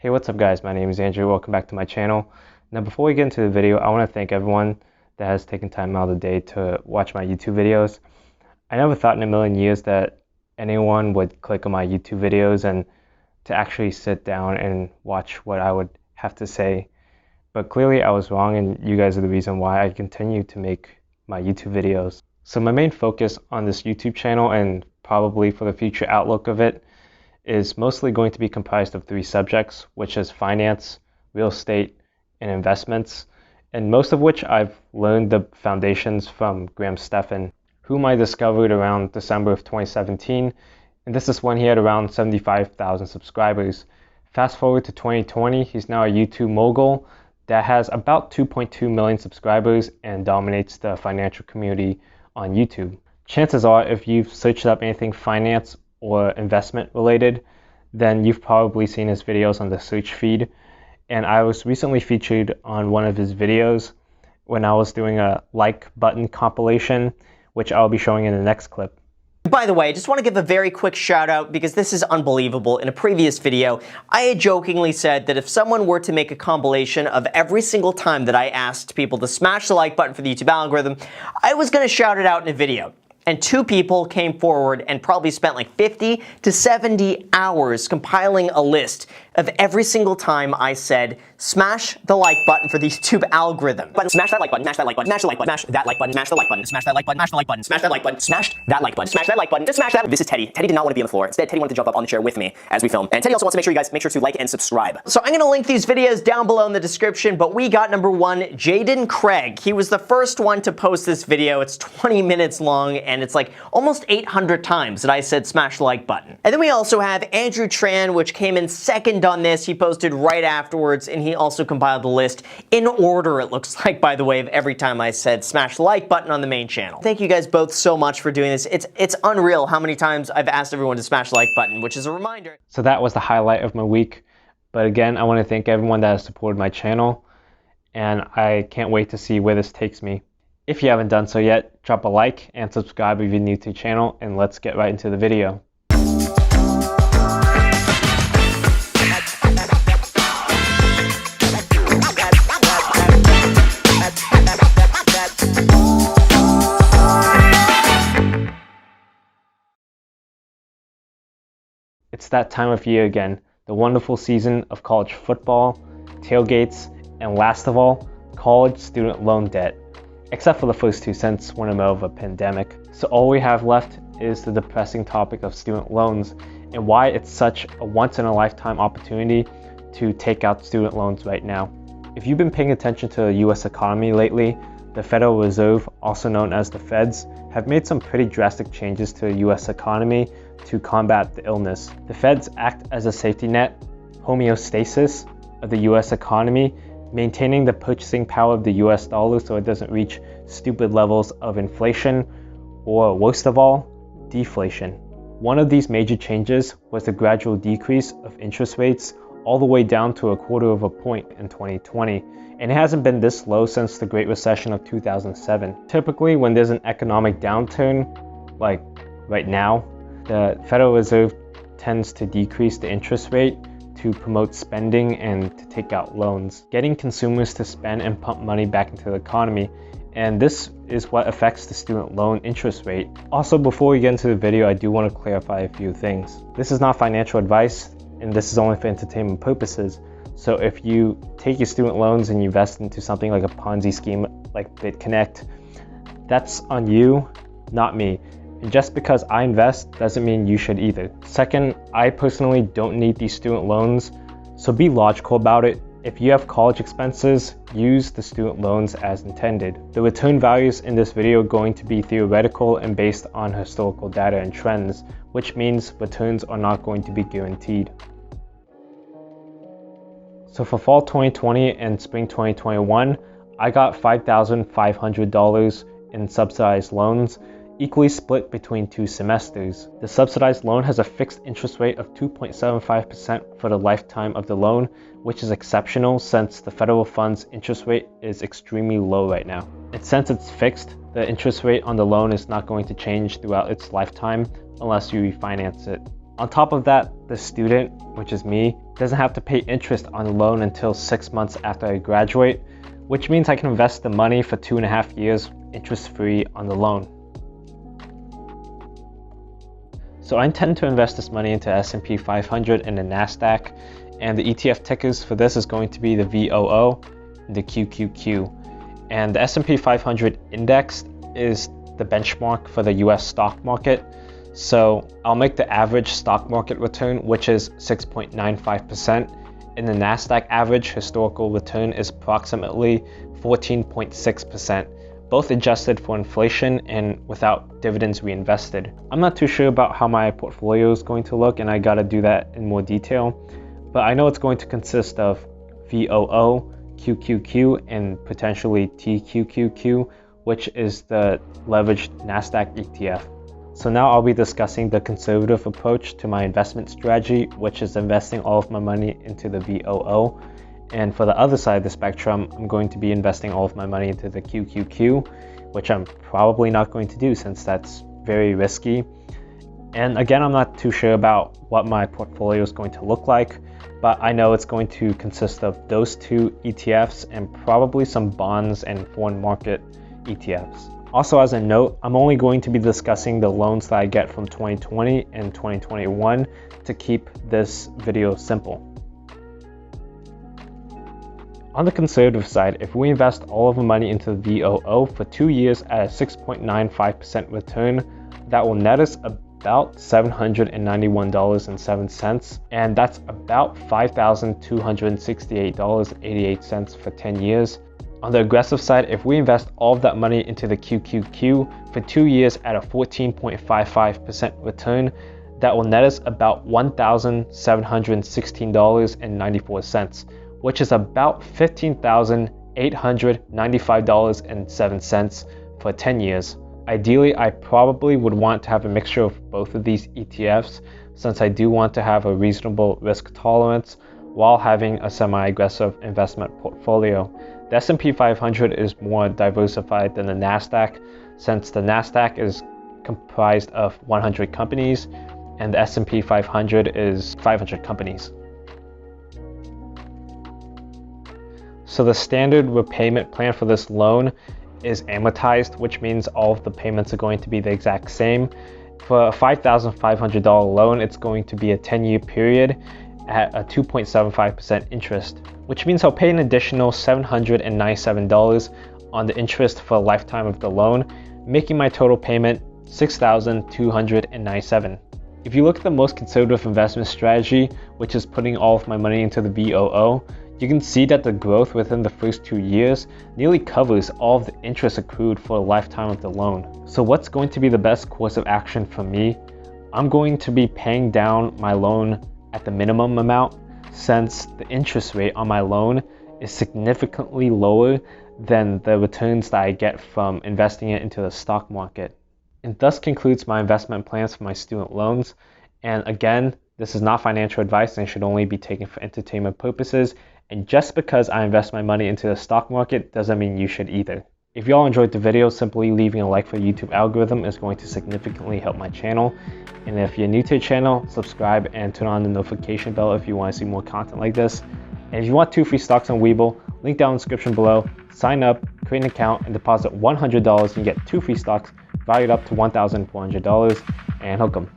Hey, what's up guys? My name is Andrew. Welcome back to my channel. Now before we get into the video, I want to thank everyone that has taken time out of the day to watch my YouTube videos. I never thought in a million years that anyone would click on my YouTube videos and to actually sit down and watch what I would have to say. But clearly I was wrong, and you guys are the reason why I continue to make my YouTube videos. So my main focus on this YouTube channel, and probably for the future outlook of it, is mostly going to be comprised of three subjects, which is finance, real estate, and investments, and most of which I've learned the foundations from Graham Stephan, whom I discovered around December of 2017, and this is when he had around 75,000 subscribers. Fast forward to 2020, he's now a YouTube mogul that has about 2.2 million subscribers and dominates the financial community on YouTube. Chances are, if you've searched up anything finance or investment related, then you've probably seen his videos on the search feed. And I was recently featured on one of his videos when I was doing a like button compilation, which I'll be showing in the next clip. By the way, I just want to give a very quick shout out because this is unbelievable. In a previous video, I had jokingly said that if someone were to make a compilation of every single time that I asked people to smash the like button for the YouTube algorithm, I was going to shout it out in a video. And two people came forward and probably spent like 50 to 70 hours compiling a list of every single time I said, smash the like button for the YouTube algorithm. Smash that like button, smash that like button, smash the like button, smash that like button, smash the like button, smash that like button, smash the like button, smash that like button, smash that like button, smash that like button, just smash that. This is Teddy. Teddy did not want to be on the floor. Instead, Teddy wanted to jump up on the chair with me as we film. And Teddy also wants to make sure you guys make sure to like and subscribe. So I'm going to link these videos down below in the description, but we got number one, Jaden Craig. He was the first one to post this video. It's 20 minutes long, and it's like almost 800 times that I said smash the like button. And then we also have Andrew Tran, which came in second on this. He posted right afterwards, and he also compiled the list in order, it looks like, by the way, of every time I said smash the like button on the main channel. Thank you guys both so much for doing this. It's unreal how many times I've asked everyone to smash the like button, which is a reminder. So that was the highlight of my week. But again, I want to thank everyone that has supported my channel, and I can't wait to see where this takes me. If you haven't done so yet, drop a like and subscribe if you're new to the channel, and let's get right into the video. It's that time of year again, the wonderful season of college football, tailgates, and last of all, college student loan debt. Except for the first two, since we're in the middle of a pandemic. So all we have left is the depressing topic of student loans and why it's such a once-in-a-lifetime opportunity to take out student loans right now. If you've been paying attention to the US economy lately, the Federal Reserve, also known as the Feds, have made some pretty drastic changes to the US economy to combat the illness. The Feds act as a safety net, homeostasis of the US economy, maintaining the purchasing power of the US dollar so it doesn't reach stupid levels of inflation, or worst of all, deflation. One of these major changes was the gradual decrease of interest rates all the way down to 1/4 point in 2020, and it hasn't been this low since the Great Recession of 2007. Typically, when there's an economic downturn, like right now, the Federal Reserve tends to decrease the interest rate to promote spending and to take out loans, getting consumers to spend and pump money back into the economy. And this is what affects the student loan interest rate. Also, before we get into the video, I do want to clarify a few things. This is not financial advice, and this is only for entertainment purposes. So if you take your student loans and you invest into something like a Ponzi scheme like BitConnect, that's on you, not me. And just because I invest doesn't mean you should either. Second, I personally don't need these student loans, so be logical about it. If you have college expenses, use the student loans as intended. The return values in this video are going to be theoretical and based on historical data and trends, which means returns are not going to be guaranteed. So for fall 2020 and spring 2021, I got $5,500 in subsidized loans, equally split between 2 semesters. The subsidized loan has a fixed interest rate of 2.75% for the lifetime of the loan, which is exceptional since the federal funds interest rate is extremely low right now. And since it's fixed, the interest rate on the loan is not going to change throughout its lifetime unless you refinance it. On top of that, the student, which is me, doesn't have to pay interest on the loan until 6 months after I graduate, which means I can invest the money for 2.5 years interest-free on the loan. So I intend to invest this money into S&P 500 and the NASDAQ, and the ETF tickers for this is going to be the VOO and the QQQ. And the S&P 500 index is the benchmark for the US stock market. So I'll make the average stock market return, which is 6.95%, and the NASDAQ average historical return is approximately 14.6%, both adjusted for inflation and without dividends reinvested. I'm not too sure about how my portfolio is going to look, and I gotta do that in more detail, but I know it's going to consist of VOO, QQQ, and potentially TQQQ, which is the leveraged NASDAQ ETF. So now I'll be discussing the conservative approach to my investment strategy, which is investing all of my money into the VOO. And for the other side of the spectrum, I'm going to be investing all of my money into the QQQ, which I'm probably not going to do since that's very risky. And again, I'm not too sure about what my portfolio is going to look like, but I know it's going to consist of those two ETFs and probably some bonds and foreign market ETFs. Also, as a note, I'm only going to be discussing the loans that I get from 2020 and 2021 to keep this video simple. On the conservative side, if we invest all of the money into the VOO for 2 years at a 6.95% return, that will net us about $791.07, and that's about $5,268.88 for 10 years. On the aggressive side, if we invest all of that money into the QQQ for 2 years at a 14.55% return, that will net us about $1,716.94, which is about $15,895.07 for 10 years. Ideally, I probably would want to have a mixture of both of these ETFs, since I do want to have a reasonable risk tolerance while having a semi-aggressive investment portfolio. The S&P 500 is more diversified than the NASDAQ, since the NASDAQ is comprised of 100 companies and the S&P 500 is 500 companies. So the standard repayment plan for this loan is amortized, which means all of the payments are going to be the exact same. For a $5,500 loan, it's going to be a 10-year period at a 2.75% interest, which means I'll pay an additional $797 on the interest for a lifetime of the loan, making my total payment $6,297. If you look at the most conservative investment strategy, which is putting all of my money into the VOO, you can see that the growth within the first 2 years nearly covers all of the interest accrued for a lifetime of the loan. So what's going to be the best course of action for me? I'm going to be paying down my loan at the minimum amount, since the interest rate on my loan is significantly lower than the returns that I get from investing it into the stock market. And thus concludes my investment plans for my student loans. And again, this is not financial advice and should only be taken for entertainment purposes. And just because I invest my money into the stock market doesn't mean you should either. If y'all enjoyed the video, simply leaving a like for the YouTube algorithm is going to significantly help my channel. And if you're new to the channel, subscribe and turn on the notification bell if you want to see more content like this. And if you want 2 free stocks on Webull, link down in the description below. Sign up, create an account, and deposit $100 and you get 2 free stocks valued up to $1,400 and hook 'em.